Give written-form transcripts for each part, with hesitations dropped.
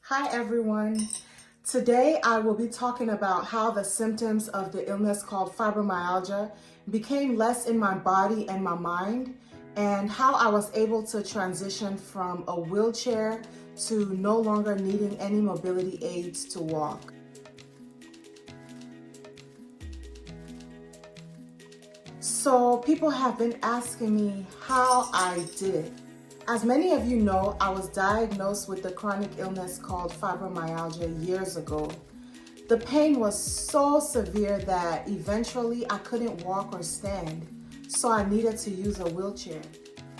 Hi everyone. Today I will be talking about how the symptoms of the illness called fibromyalgia became less in my body and my mind, and how I was able to transition from a wheelchair to no longer needing any mobility aids to walk. So people have been asking me how I did it. As many of you know, I was diagnosed with the chronic illness called fibromyalgia years ago. The pain was so severe that eventually I couldn't walk or stand, so I needed to use a wheelchair.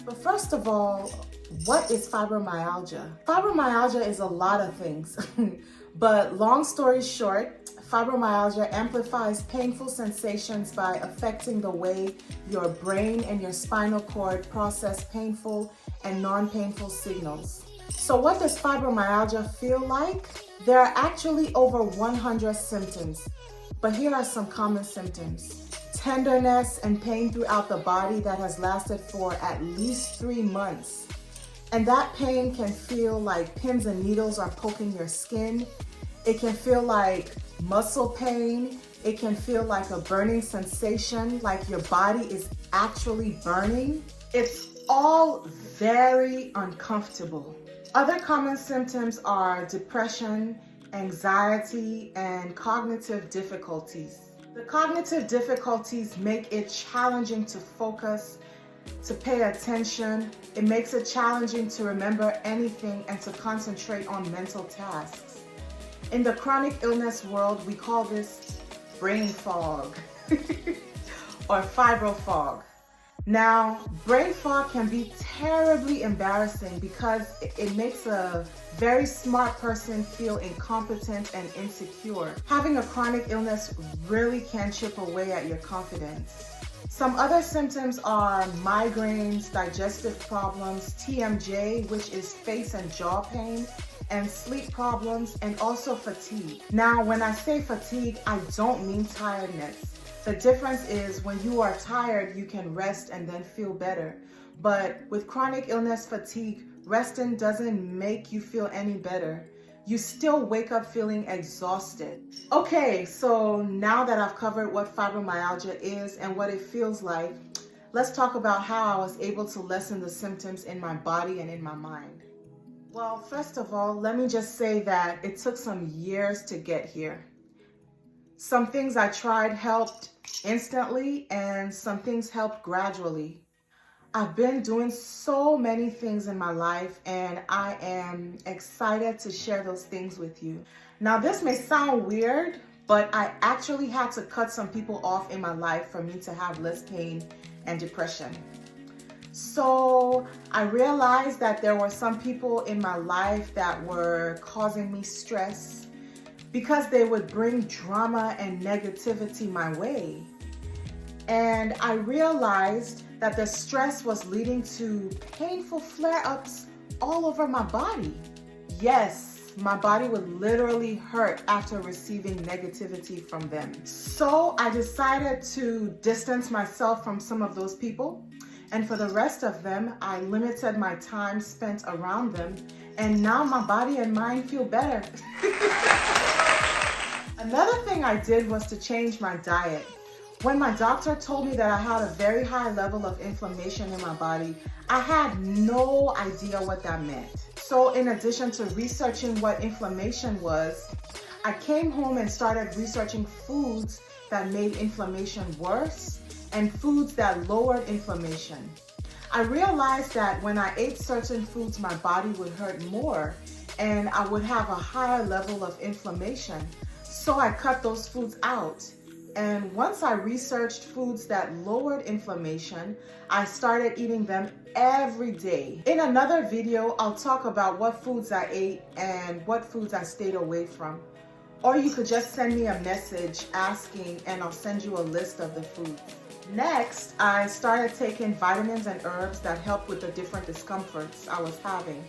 But first of all, what is fibromyalgia? Fibromyalgia is a lot of things, but long story short, fibromyalgia amplifies painful sensations by affecting the way your brain and your spinal cord process painful and non-painful signals. So what does fibromyalgia feel like? There are actually over 100 symptoms, but here are some common symptoms. Tenderness and pain throughout the body that has lasted for at least 3 months. And that pain can feel like pins and needles are poking your skin. It can feel like muscle pain. It can feel like a burning sensation, like your body is actually burning. It's all very uncomfortable. Other common symptoms are depression, anxiety, and cognitive difficulties. The cognitive difficulties make it challenging to focus, to pay attention. It makes it challenging to remember anything and to concentrate on mental tasks. In the chronic illness world, we call this brain fog or fibro fog. Now, brain fog can be terribly embarrassing because it makes a very smart person feel incompetent and insecure. Having a chronic illness really can chip away at your confidence. Some other symptoms are migraines, digestive problems, TMJ, which is face and jaw pain, and sleep problems, and also fatigue. Now, when I say fatigue, I don't mean tiredness. The difference is when you are tired, you can rest and then feel better. But with chronic illness fatigue, resting doesn't make you feel any better. You still wake up feeling exhausted. Okay, so now that I've covered what fibromyalgia is and what it feels like, let's talk about how I was able to lessen the symptoms in my body and in my mind. Well, first of all, let me just say that it took some years to get here. Some things I tried helped instantly, and some things helped gradually. I've been doing so many things in my life, and I am excited to share those things with you. Now, this may sound weird, but I actually had to cut some people off in my life for me to have less pain and depression. So I realized that there were some people in my life that were causing me stress because they would bring drama and negativity my way. And I realized that the stress was leading to painful flare-ups all over my body. Yes, my body would literally hurt after receiving negativity from them. So I decided to distance myself from some of those people. And for the rest of them, I limited my time spent around them. And now my body and mind feel better. Another thing I did was to change my diet. When my doctor told me that I had a very high level of inflammation in my body, I had no idea what that meant. So in addition to researching what inflammation was, I came home and started researching foods that made inflammation worse and foods that lowered inflammation. I realized that when I ate certain foods, my body would hurt more and I would have a higher level of inflammation. So I cut those foods out. And once I researched foods that lowered inflammation, I started eating them every day. In another video, I'll talk about what foods I ate and what foods I stayed away from. Or you could just send me a message asking and I'll send you a list of the foods. Next, I started taking vitamins and herbs that help with the different discomforts I was having.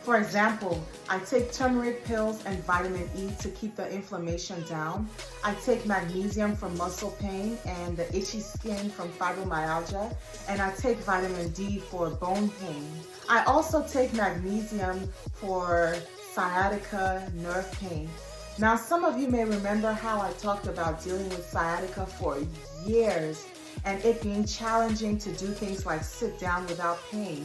For example, I take turmeric pills and vitamin E to keep the inflammation down. I take magnesium for muscle pain and the itchy skin from fibromyalgia, and I take vitamin D for bone pain. I also take magnesium for sciatica, nerve pain. Now, some of you may remember how I talked about dealing with sciatica for years and it being challenging to do things like sit down without pain.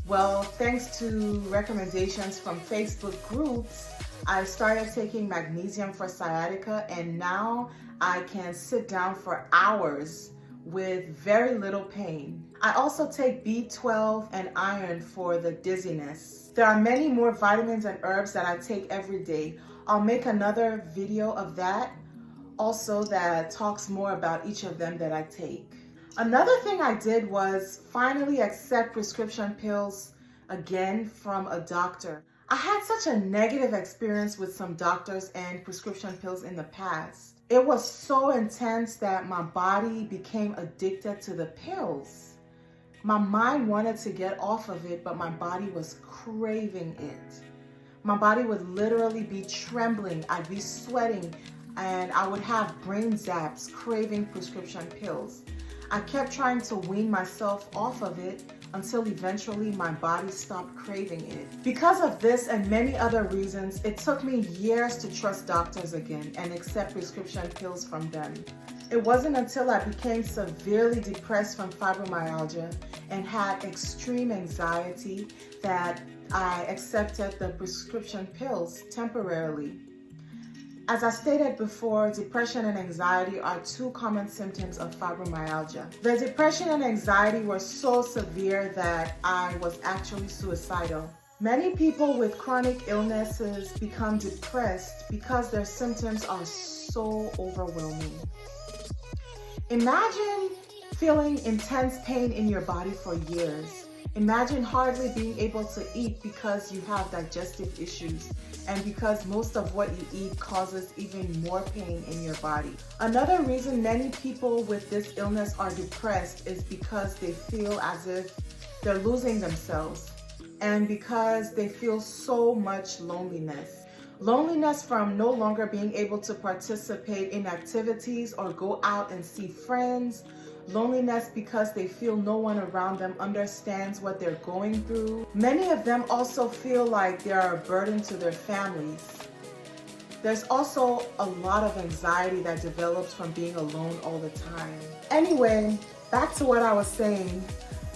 Well, thanks to recommendations from Facebook groups, I started taking magnesium for sciatica, and now I can sit down for hours with very little pain. I also take B12 and iron for the dizziness. There are many more vitamins and herbs that I take every day. I'll make another video of that also that talks more about each of them that I take. Another thing I did was finally accept prescription pills again from a doctor. I had such a negative experience with some doctors and prescription pills in the past. It was so intense that my body became addicted to the pills. My mind wanted to get off of it, but my body was craving it. My body would literally be trembling. I'd be sweating, and I would have brain zaps craving prescription pills. I kept trying to wean myself off of it until eventually my body stopped craving it. Because of this and many other reasons, it took me years to trust doctors again and accept prescription pills from them. It wasn't until I became severely depressed from fibromyalgia and had extreme anxiety that I accepted the prescription pills temporarily. As I stated before, depression and anxiety are two common symptoms of fibromyalgia. The depression and anxiety were so severe that I was actually suicidal. Many people with chronic illnesses become depressed because their symptoms are so overwhelming. Imagine feeling intense pain in your body for years. Imagine hardly being able to eat because you have digestive issues and because most of what you eat causes even more pain in your body. Another reason many people with this illness are depressed is because they feel as if they're losing themselves and because they feel so much loneliness. Loneliness from no longer being able to participate in activities or go out and see friends. Loneliness because they feel no one around them understands what they're going through. Many of them also feel like they are a burden to their families. There's also a lot of anxiety that develops from being alone all the time. Anyway, back to what I was saying.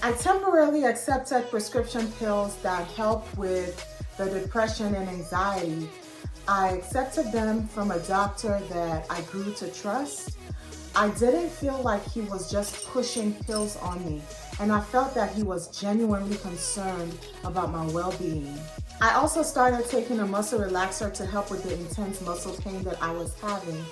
I temporarily accepted prescription pills that help with the depression and anxiety. I accepted them from a doctor that I grew to trust. I didn't feel like he was just pushing pills on me, and I felt that he was genuinely concerned about my well-being. I also started taking a muscle relaxer to help with the intense muscle pain that I was having.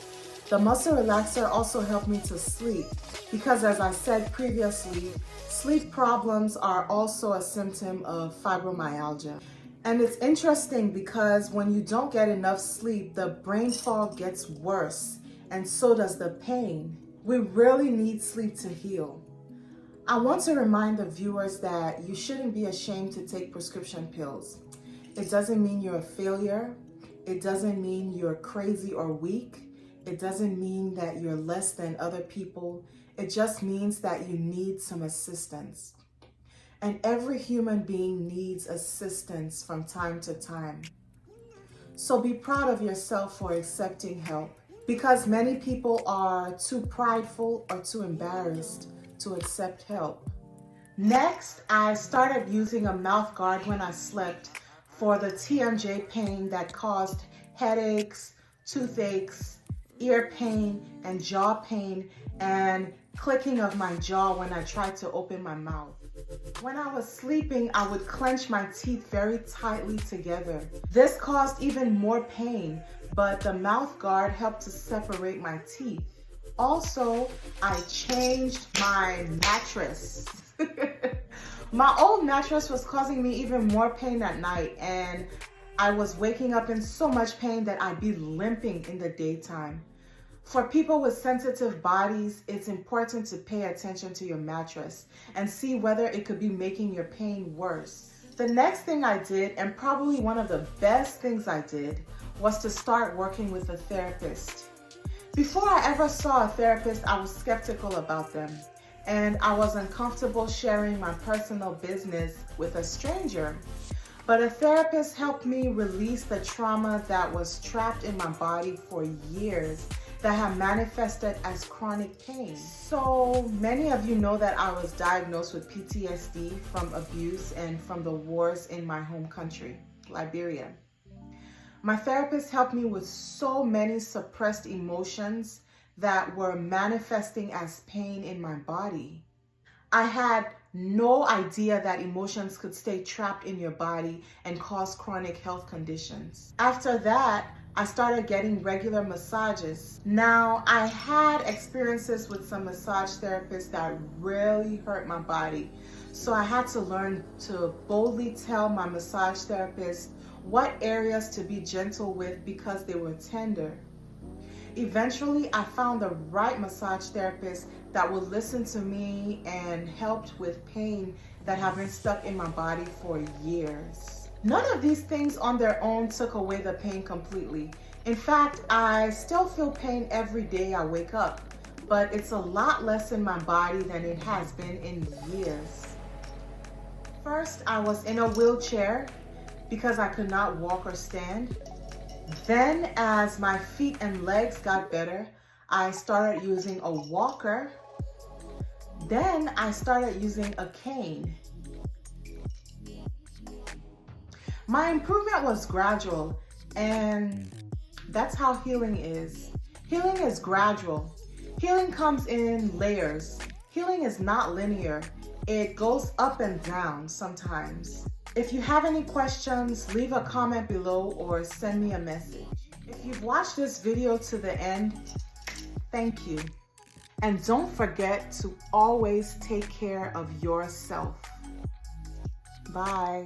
The muscle relaxer also helped me to sleep because, as I said previously, sleep problems are also a symptom of fibromyalgia. And it's interesting because when you don't get enough sleep, the brain fog gets worse. And so does the pain. We really need sleep to heal. I want to remind the viewers that you shouldn't be ashamed to take prescription pills. It doesn't mean you're a failure. It doesn't mean you're crazy or weak. It doesn't mean that you're less than other people. It just means that you need some assistance. And every human being needs assistance from time to time. So be proud of yourself for accepting help, because many people are too prideful or too embarrassed to accept help. Next, I started using a mouth guard when I slept for the TMJ pain that caused headaches, toothaches, ear pain, and jaw pain, and clicking of my jaw when I tried to open my mouth. When I was sleeping, I would clench my teeth very tightly together. This caused even more pain, but the mouth guard helped to separate my teeth. Also, I changed my mattress. My old mattress was causing me even more pain at night, and I was waking up in so much pain that I'd be limping in the daytime. For people with sensitive bodies, it's important to pay attention to your mattress and see whether it could be making your pain worse. The next thing I did, and probably one of the best things I did, was to start working with a therapist. Before I ever saw a therapist, I was skeptical about them, and I was uncomfortable sharing my personal business with a stranger. But a therapist helped me release the trauma that was trapped in my body for years that had manifested as chronic pain. So many of you know that I was diagnosed with PTSD from abuse and from the wars in my home country, Liberia. My therapist helped me with so many suppressed emotions that were manifesting as pain in my body. I had no idea that emotions could stay trapped in your body and cause chronic health conditions. After that, I started getting regular massages. Now, I had experiences with some massage therapists that really hurt my body. So I had to learn to boldly tell my massage therapist what areas to be gentle with because they were tender. Eventually, I found the right massage therapist that would listen to me and helped with pain that had been stuck in my body for years. None of these things on their own took away the pain completely. In fact, I still feel pain every day I wake up, but it's a lot less in my body than it has been in years. First, I was in a wheelchair because I could not walk or stand. Then, as my feet and legs got better, I started using a walker. Then I started using a cane. My improvement was gradual, and that's how healing is. Healing is gradual. Healing comes in layers. Healing is not linear. It goes up and down sometimes. If you have any questions, leave a comment below or send me a message. If you've watched this video to the end, thank you. And don't forget to always take care of yourself. Bye.